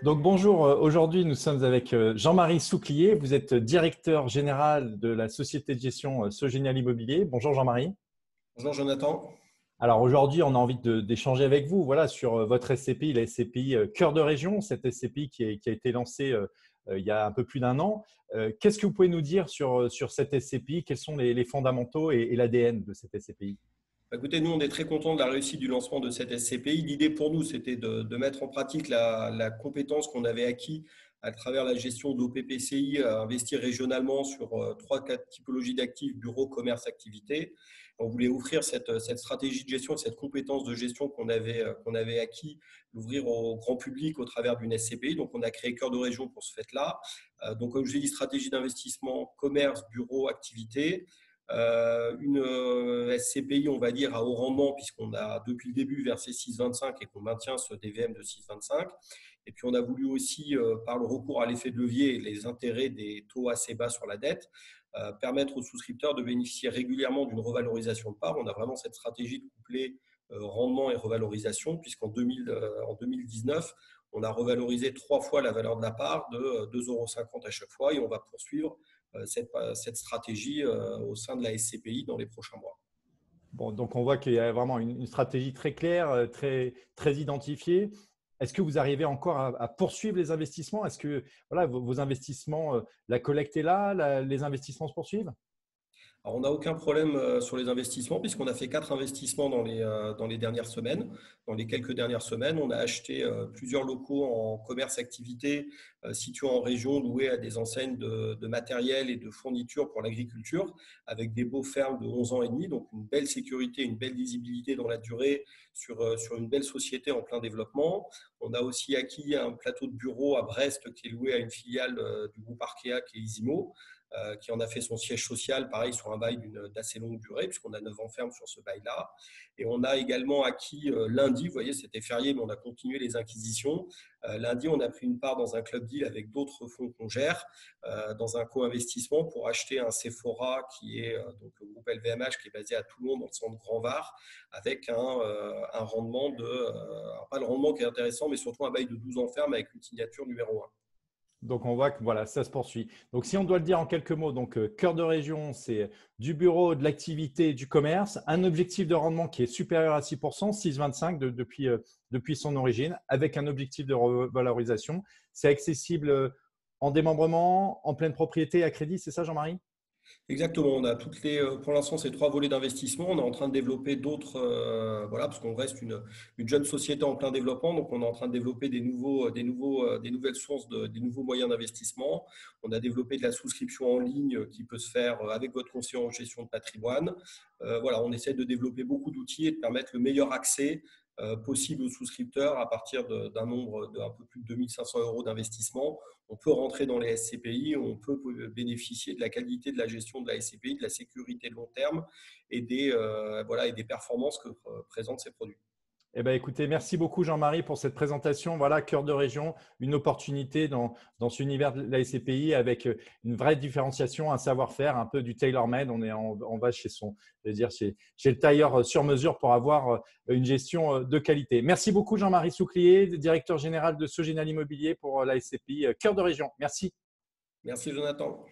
Donc bonjour, aujourd'hui nous sommes avec Jean-Marie Souclier. Vous êtes directeur général de la société de gestion Sogenial Immobilier. Bonjour Jean-Marie. Bonjour Jonathan. Alors aujourd'hui, on a envie d'échanger avec vous voilà, sur votre SCPI, la SCPI Cœur de Région, cette SCPI qui a été lancée il y a un peu plus d'un an. Qu'est-ce que vous pouvez nous dire sur cette SCPI? Quels sont les fondamentaux et l'ADN de cette SCPI? Écoutez, nous, on est très contents de la réussite du lancement de cette SCPI. L'idée pour nous, c'était de mettre en pratique la compétence qu'on avait acquis à travers la gestion d'OPPCI, à investir régionalement sur 3-4 typologies d'actifs, bureaux, commerce, activités. On voulait offrir cette stratégie de gestion, cette compétence de gestion qu'on avait acquis, l'ouvrir au grand public au travers d'une SCPI. Donc, on a créé Cœur de Région pour ce fait-là. Donc, comme je l'ai dit, stratégie d'investissement, commerce, bureau, activités. Une SCPI, on va dire, à haut rendement, puisqu'on a depuis le début versé 6,25 et qu'on maintient ce DVM de 6,25. Et puis, on a voulu aussi, par le recours à l'effet de levier et les intérêts des taux assez bas sur la dette, permettre aux souscripteurs de bénéficier régulièrement d'une revalorisation de part. On a vraiment cette stratégie de coupler rendement et revalorisation, puisqu'en 2019, on a revalorisé 3 fois la valeur de la part de 2,50 € à chaque fois, et on va poursuivre cette stratégie au sein de la SCPI dans les prochains mois. Bon, donc on voit qu'il y a vraiment une stratégie très claire, très identifiée. Est-ce que vous arrivez encore à poursuivre les investissements? Est-ce que voilà, vos investissements, la collecte est là, les investissements se poursuivent? Alors, on n'a aucun problème sur les investissements puisqu'on a fait 4 investissements dans les dernières semaines. Dans les quelques dernières semaines, on a acheté plusieurs locaux en commerce activité situés en région, loués à des enseignes de matériel et de fournitures pour l'agriculture, avec des beaux fermes de 11 ans et demi, donc une belle sécurité, une belle visibilité dans la durée sur une belle société en plein développement. On a aussi acquis un plateau de bureau à Brest qui est loué à une filiale du groupe Arkea qui est Isimo, qui en a fait son siège social, pareil, sur un bail d'assez longue durée, puisqu'on a 9 ans ferme sur ce bail-là. Et on a également acquis lundi, vous voyez, c'était férié, mais on a continué les acquisitions. Lundi, on a pris une part dans un club deal avec d'autres fonds qu'on gère, dans un co-investissement pour acheter un Sephora qui est donc le groupe LVMH qui est basé à Toulon, dans le centre Grand Var, avec un rendement pas le rendement qui est intéressant, mais surtout un bail de 12 ans ferme avec une signature numéro 1. Donc, on voit que voilà, ça se poursuit. Donc, si on doit le dire en quelques mots, donc Cœur de Région, c'est du bureau, de l'activité, du commerce, un objectif de rendement qui est supérieur à 6%, 6,25 depuis son origine, avec un objectif de revalorisation. C'est accessible en démembrement, en pleine propriété, à crédit, c'est ça Jean-Marie? Exactement, on a pour l'instant ces 3 volets d'investissement. On est en train de développer d'autres, voilà, parce qu'on reste une jeune société en plein développement, donc on est en train de développer des nouvelles sources, des nouveaux moyens d'investissement. On a développé de la souscription en ligne qui peut se faire avec votre conseiller en gestion de patrimoine. Voilà, on essaie de développer beaucoup d'outils et de permettre le meilleur accès possible aux souscripteurs à partir d'un nombre d'un peu plus de 2 500 € d'investissement. On peut rentrer dans les SCPI, on peut bénéficier de la qualité de la gestion de la SCPI, de la sécurité de long terme et et des performances que présentent ces produits. Eh bien, écoutez, merci beaucoup Jean-Marie pour cette présentation. Voilà, Cœur de Région, une opportunité dans cet univers de la SCPI avec une vraie différenciation, un savoir-faire, un peu du tailor-made. On va chez le tailleur sur mesure pour avoir une gestion de qualité. Merci beaucoup Jean-Marie Souclier, directeur général de Sogenial Immobilier pour la SCPI Cœur de Région. Merci. Merci Jonathan.